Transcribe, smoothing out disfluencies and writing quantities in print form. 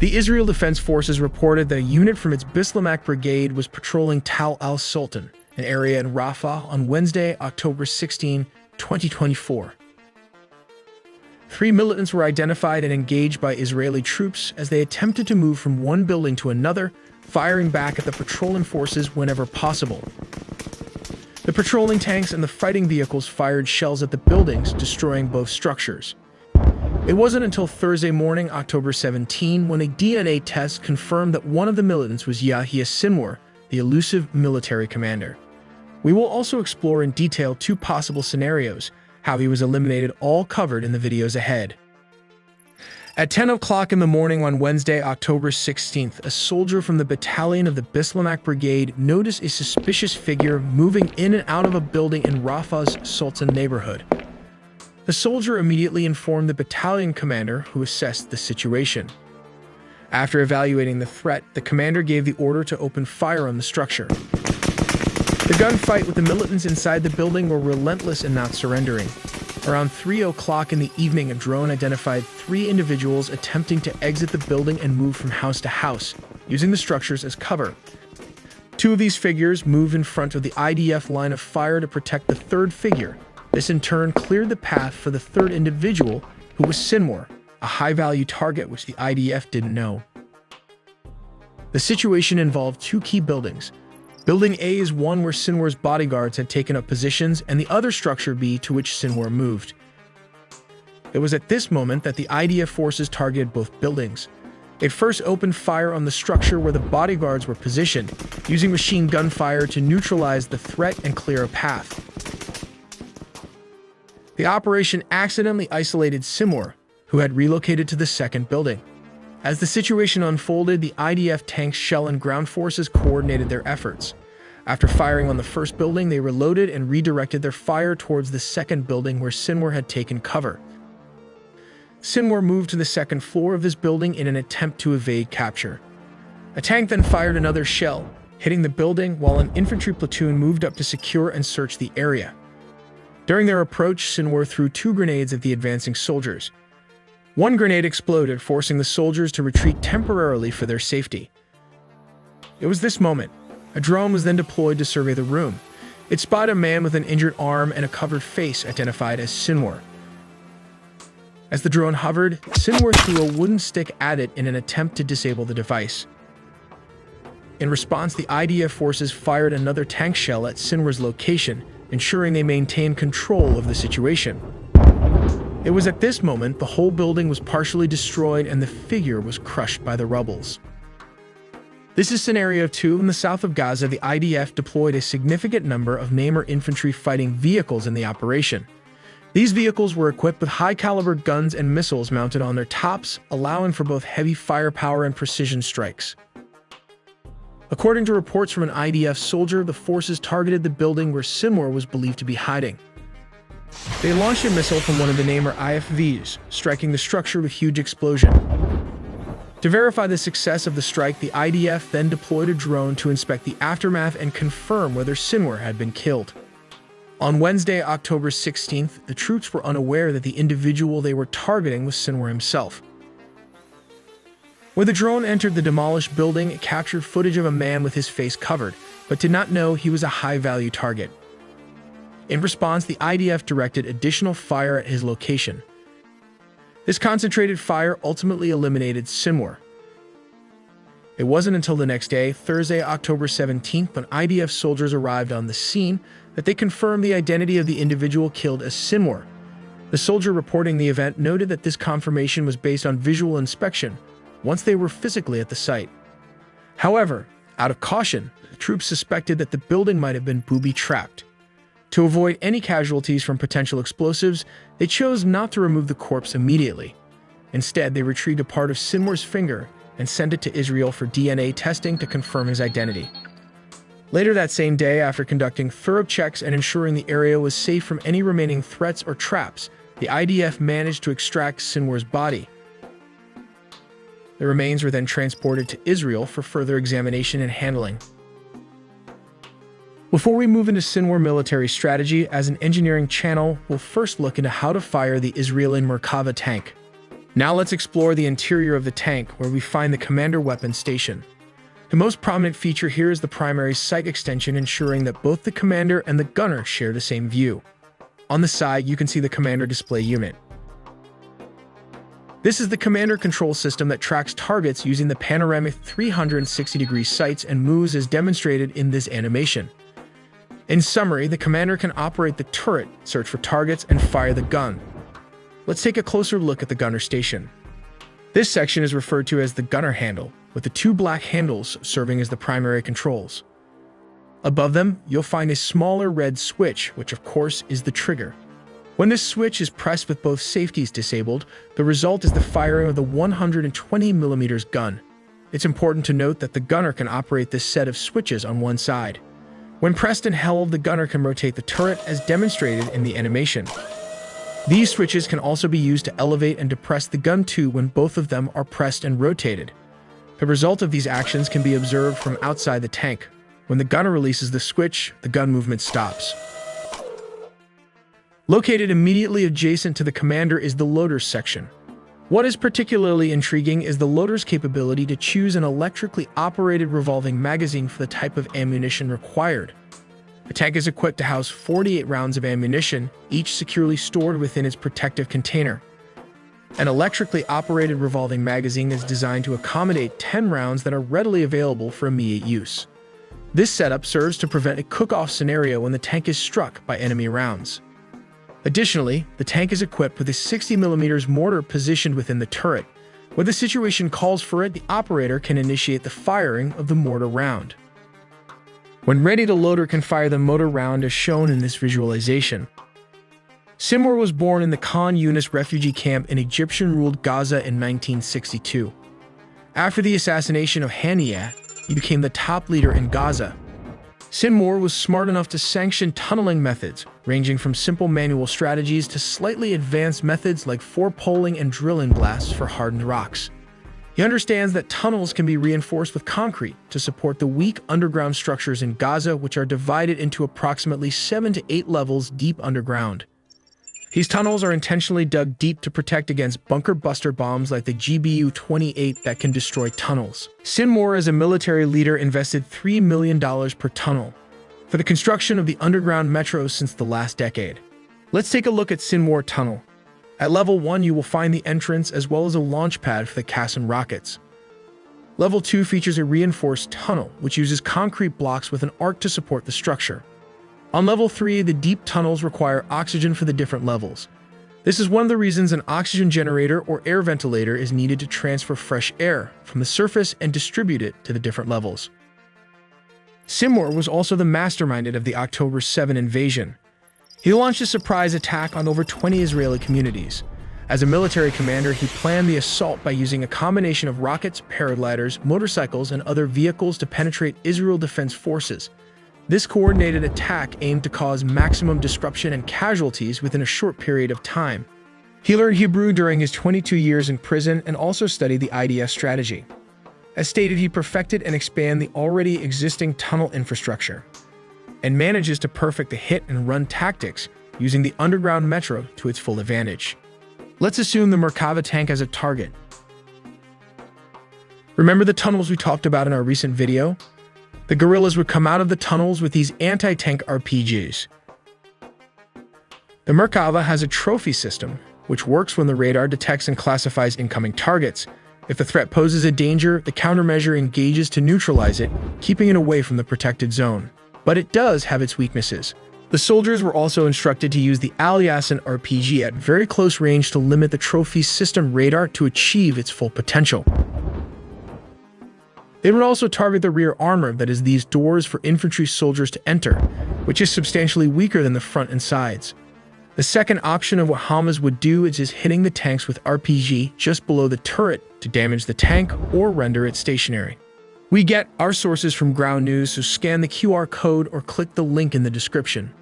The Israel Defense Forces reported that a unit from its Bislamak brigade was patrolling Tal al-Sultan, an area in Rafah, on Wednesday, October 16, 2024. 3 militants were identified and engaged by Israeli troops as they attempted to move from one building to another, firing back at the patrolling forces whenever possible. The patrolling tanks and the fighting vehicles fired shells at the buildings, destroying both structures. It wasn't until Thursday morning, October 17, when a DNA test confirmed that one of the militants was Yahya Sinwar, the elusive military commander. We will also explore in detail 2 possible scenarios, how he was eliminated, all covered in the videos ahead. At 10 o'clock in the morning on Wednesday, October 16th, a soldier from the battalion of the Bislamak Brigade noticed a suspicious figure moving in and out of a building in Rafah's Sultan neighborhood. The soldier immediately informed the battalion commander, who assessed the situation. After evaluating the threat, the commander gave the order to open fire on the structure. The gunfight with the militants inside the building were relentless and not surrendering. Around 3 o'clock in the evening, a drone identified 3 individuals attempting to exit the building and move from house to house, using the structures as cover. 2 of these figures moved in front of the IDF line of fire to protect the 3rd figure. This in turn cleared the path for the 3rd individual, who was Sinwar, a high-value target which the IDF didn't know. The situation involved 2 key buildings. Building A is one where Sinwar's bodyguards had taken up positions, and the other structure B to which Sinwar moved. It was at this moment that the IDF forces targeted both buildings. It first opened fire on the structure where the bodyguards were positioned, using machine gun fire to neutralize the threat and clear a path. The operation accidentally isolated Sinwar, who had relocated to the 2nd building. As the situation unfolded, the IDF tanks, shell, and ground forces coordinated their efforts. After firing on the 1st building, they reloaded and redirected their fire towards the 2nd building where Sinwar had taken cover. Sinwar moved to the 2nd floor of this building in an attempt to evade capture. A tank then fired another shell, hitting the building, while an infantry platoon moved up to secure and search the area. During their approach, Sinwar threw 2 grenades at the advancing soldiers. One grenade exploded, forcing the soldiers to retreat temporarily for their safety. It was this moment. A drone was then deployed to survey the room. It spotted a man with an injured arm and a covered face, identified as Sinwar. As the drone hovered, Sinwar threw a wooden stick at it in an attempt to disable the device. In response, the IDF forces fired another tank shell at Sinwar's location, ensuring they maintained control of the situation. It was at this moment the whole building was partially destroyed and the figure was crushed by the rubbles. This is Scenario 2. In the south of Gaza, the IDF deployed a significant number of Namur infantry fighting vehicles in the operation. These vehicles were equipped with high-caliber guns and missiles mounted on their tops, allowing for both heavy firepower and precision strikes. According to reports from an IDF soldier, the forces targeted the building where Sinwar was believed to be hiding. They launched a missile from one of the Namur IFVs, striking the structure with huge explosion. To verify the success of the strike, the IDF then deployed a drone to inspect the aftermath and confirm whether Sinwar had been killed. On Wednesday, October 16th, the troops were unaware that the individual they were targeting was Sinwar himself. When the drone entered the demolished building, it captured footage of a man with his face covered, but did not know he was a high-value target. In response, the IDF directed additional fire at his location. This concentrated fire ultimately eliminated Sinwar. It wasn't until the next day, Thursday, October 17th, when IDF soldiers arrived on the scene, that they confirmed the identity of the individual killed as Sinwar. The soldier reporting the event noted that this confirmation was based on visual inspection, once they were physically at the site. However, out of caution, the troops suspected that the building might have been booby-trapped. To avoid any casualties from potential explosives, they chose not to remove the corpse immediately. Instead, they retrieved a part of Sinwar's finger and sent it to Israel for DNA testing to confirm his identity. Later that same day, after conducting thorough checks and ensuring the area was safe from any remaining threats or traps, the IDF managed to extract Sinwar's body. The remains were then transported to Israel for further examination and handling. Before we move into Sinwar military strategy, as an engineering channel, we'll first look into how to fire the Israeli Merkava tank. Now let's explore the interior of the tank, where we find the commander weapon station. The most prominent feature here is the primary sight extension, ensuring that both the commander and the gunner share the same view. On the side, you can see the commander display unit. This is the commander control system that tracks targets using the panoramic 360-degree sights and moves as demonstrated in this animation. In summary, the commander can operate the turret, search for targets, and fire the gun. Let's take a closer look at the gunner station. This section is referred to as the gunner handle, with the two black handles serving as the primary controls. Above them, you'll find a smaller red switch, which of course is the trigger. When this switch is pressed with both safeties disabled, the result is the firing of the 120mm gun. It's important to note that the gunner can operate this set of switches on one side. When pressed and held, the gunner can rotate the turret as demonstrated in the animation. These switches can also be used to elevate and depress the gun too when both of them are pressed and rotated. The result of these actions can be observed from outside the tank. When the gunner releases the switch, the gun movement stops. Located immediately adjacent to the commander is the loaders section. What is particularly intriguing is the loader's capability to choose an electrically operated revolving magazine for the type of ammunition required. The tank is equipped to house 48 rounds of ammunition, each securely stored within its protective container. An electrically operated revolving magazine is designed to accommodate 10 rounds that are readily available for immediate use. This setup serves to prevent a cook-off scenario when the tank is struck by enemy rounds. Additionally, the tank is equipped with a 60mm mortar positioned within the turret. When the situation calls for it, the operator can initiate the firing of the mortar round. When ready, the loader can fire the mortar round as shown in this visualization. Sinwar was born in the Khan Yunis refugee camp in Egyptian-ruled Gaza in 1962. After the assassination of Yahya, he became the top leader in Gaza. Sinwar was smart enough to sanction tunneling methods, ranging from simple manual strategies to slightly advanced methods like forepoling and drilling blasts for hardened rocks. He understands that tunnels can be reinforced with concrete to support the weak underground structures in Gaza, which are divided into approximately 7 to 8 levels deep underground. These tunnels are intentionally dug deep to protect against bunker-buster bombs like the GBU-28 that can destroy tunnels. Sinwar, as a military leader, invested $3 million per tunnel for the construction of the underground metros since the last decade. Let's take a look at Sinwar Tunnel. At level 1, you will find the entrance as well as a launch pad for the Qassam rockets. Level 2 features a reinforced tunnel, which uses concrete blocks with an arc to support the structure. On level 3, the deep tunnels require oxygen for the different levels. This is one of the reasons an oxygen generator or air ventilator is needed to transfer fresh air from the surface and distribute it to the different levels. Sinwar was also the mastermind of the October 7 invasion. He launched a surprise attack on over 20 Israeli communities. As a military commander, he planned the assault by using a combination of rockets, paragliders, motorcycles, and other vehicles to penetrate Israel Defense Forces. This coordinated attack aimed to cause maximum disruption and casualties within a short period of time. He learned Hebrew during his 22 years in prison and also studied the IDF strategy. As stated, he perfected and expanded the already existing tunnel infrastructure and manages to perfect the hit-and-run tactics using the underground metro to its full advantage. Let's assume the Merkava tank as a target. Remember the tunnels we talked about in our recent video? The guerrillas would come out of the tunnels with these anti-tank RPGs. The Merkava has a trophy system, which works when the radar detects and classifies incoming targets. If the threat poses a danger, the countermeasure engages to neutralize it, keeping it away from the protected zone. But it does have its weaknesses. The soldiers were also instructed to use the Al-Yasin RPG at very close range to limit the trophy system radar to achieve its full potential. They would also target the rear armor, that is, these doors for infantry soldiers to enter, which is substantially weaker than the front and sides. The second option of what Hamas would do is just hitting the tanks with RPG just below the turret to damage the tank or render it stationary. We get our sources from Ground News, so scan the QR code or click the link in the description.